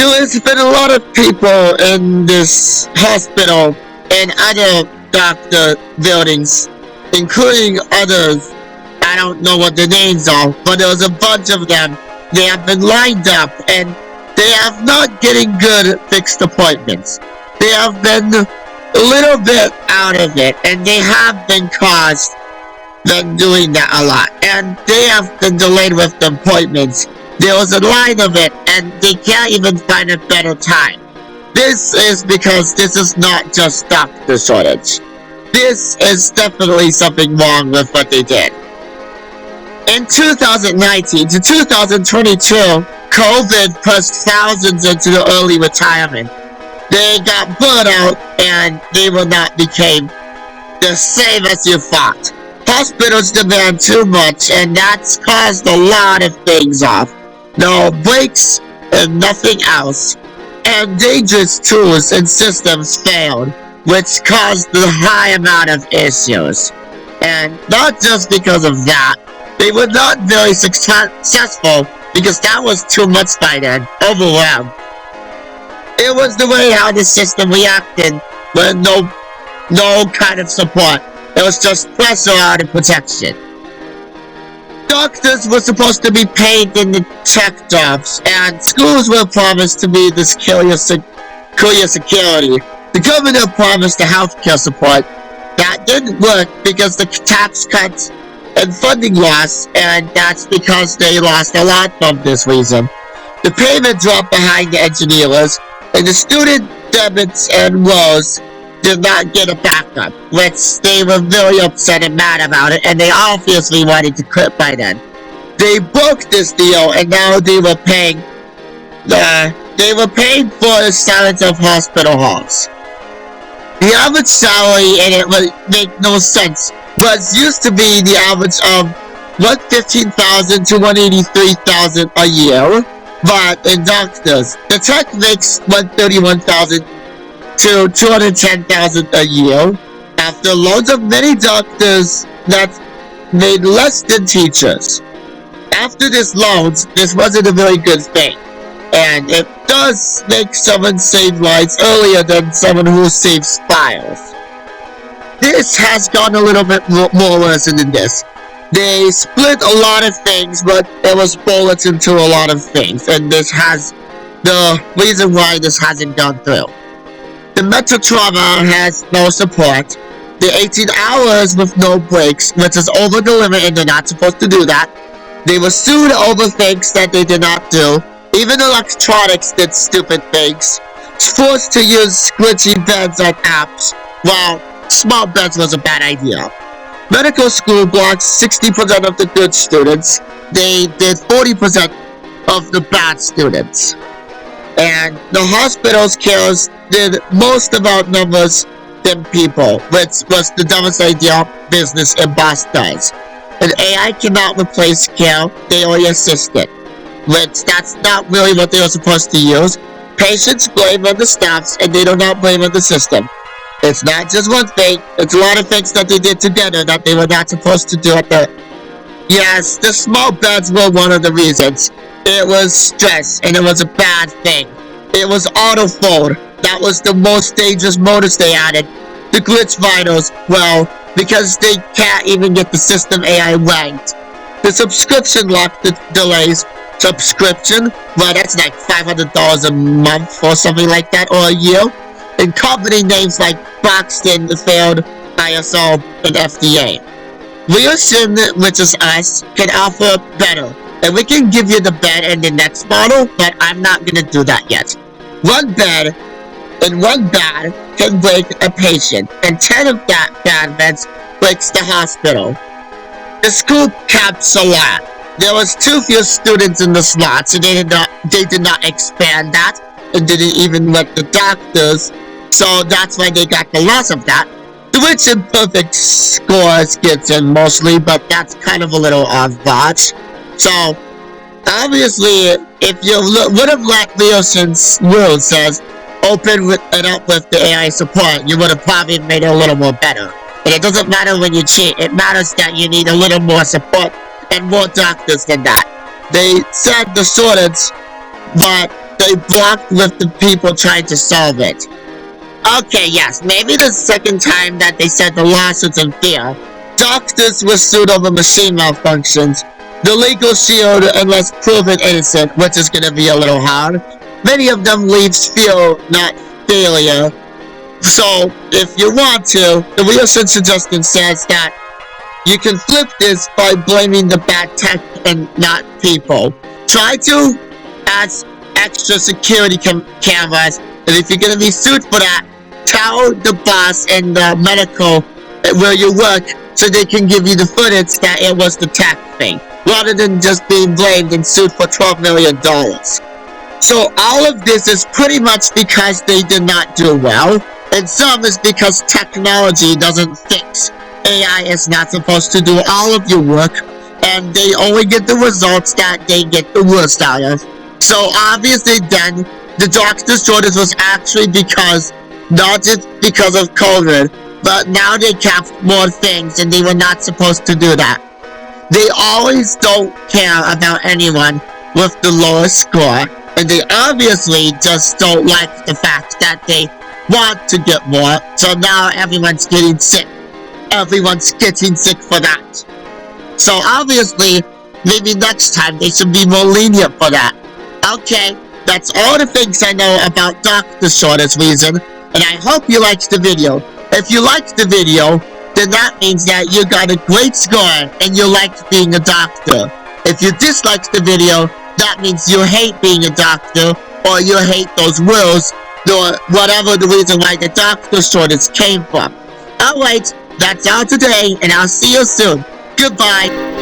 There's been a lot of people in this hospital and other doctor buildings, including others. I don't know what the names are, but there's a bunch of them. They have been lined up and they have not getting good fixed appointments. They have been a little bit out of it, and they have been doing that a lot, and they have been delayed with the appointments. There was a line of it, and they can't even find a better time. This is because this is not just doctor shortage. This is definitely something wrong with what they did. In 2019 to 2022, COVID pushed thousands into the early retirement. They got burned out, and they will not become the same as you thought. Hospitals demand too much, and that's caused a lot of things off. No breaks and nothing else. And dangerous tools and systems failed, which caused the high amount of issues. And not just because of that, they were not very successful because that was too much by then, overwhelmed. It was the way how the system reacted with no kind of support. It was just pressure out of protection. Doctors were supposed to be paid in the tech jobs, and schools were promised to be this career security. The government promised the healthcare support. That didn't work because the tax cuts and funding loss, and that's because they lost a lot from this reason. The payment dropped behind the engineers, and the student debits and woes did not get a backup, which they were very upset and mad about it, and they obviously wanted to quit by then. They broke this deal, and now they were paying for the silence of hospital halls. The average salary, and it would make no sense, was used to be the average of $115,000 to $183,000 a year, but in doctors, the tech makes $131,000 to $210,000 a year, after loans of many doctors that made less than teachers. After this loans, this wasn't a very good thing, and it does make someone save lives earlier than someone who saves files. This has gone a little bit more worse than this. They split a lot of things, but there was bullets into a lot of things, and this has the reason why this hasn't gone through. The mental trauma has no support. The 18 hours with no breaks, which is over the limit, and they're not supposed to do that. They were sued over things that they did not do. Even electronics did stupid things. Forced to use glitchy beds and apps. Well, small beds was a bad idea. Medical school blocks 60% of the good students. They did 40% of the bad students. And the hospital's cares did most of outnumbers than people, which was the dumbest idea business and boss does. An AI cannot replace care, they only assist it, which that's not really what they were supposed to use. Patients blame on the staffs, and they do not blame on the system. It's not just one thing, it's a lot of things that they did together that they were not supposed to do at the... Yes, the small beds were one of the reasons. It was stress, and it was a bad thing. It was auto-fold. That was the most dangerous modus they added. The glitch vitals, well, because they can't even get the system AI ranked. The subscription lock delays. Subscription? Well, that's like $500 a month or something like that, or a year. And company names like Boxton failed ISO and FDA. Reason, which is us, can offer better. And we can give you the bed in the next model, but I'm not gonna do that yet. One bed and one bad can break a patient, and 10 of that bad beds breaks the hospital. The school caps a lot. There was too few students in the slots, and they did not expand that, and didn't even let the doctors, so that's why they got the loss of that. The rich and perfect scores gets in mostly, but that's kind of a little odd. So, obviously, if you would have let Leoson's rule says, open it up with the AI support, you would have probably made it a little more better. And it doesn't matter when you cheat, it matters that you need a little more support and more doctors than that. They said the shortage, but they blocked with the people trying to solve it. Okay, yes, maybe the second time that they said the lawsuits unfair. Doctors were sued over machine malfunctions. The legal shield unless proven innocent, which is going to be a little hard. Many of them leaves fear, not failure. So, if you want to, the real sense of justice says that you can flip this by blaming the bad tech and not people. Try to add extra security cameras, and if you're going to be sued for that, tell the boss and the medical where you work so they can give you the footage that it was the tech thing, rather than just being blamed and sued for $12 million. So all of this is pretty much because they did not do well, and some is because technology doesn't fix. AI is not supposed to do all of your work, and they only get the results that they get the worst out of. So obviously then, the doctor's shortage was actually because, not just because of COVID, but now they kept more things and they were not supposed to do that. They always don't care about anyone with the lowest score, and they obviously just don't like the fact that they want to get more, so now everyone's getting sick. Everyone's getting sick for that. So obviously, maybe next time they should be more lenient for that. Okay, that's all the things I know about doctor shortage reason, and I hope you liked the video. If you liked the video, then that means that you got a great score and you liked being a doctor. If you disliked the video, that means you hate being a doctor, or you hate those rules, or whatever the reason why the doctor shortage came from. Alright, that's all today, and I'll see you soon. Goodbye.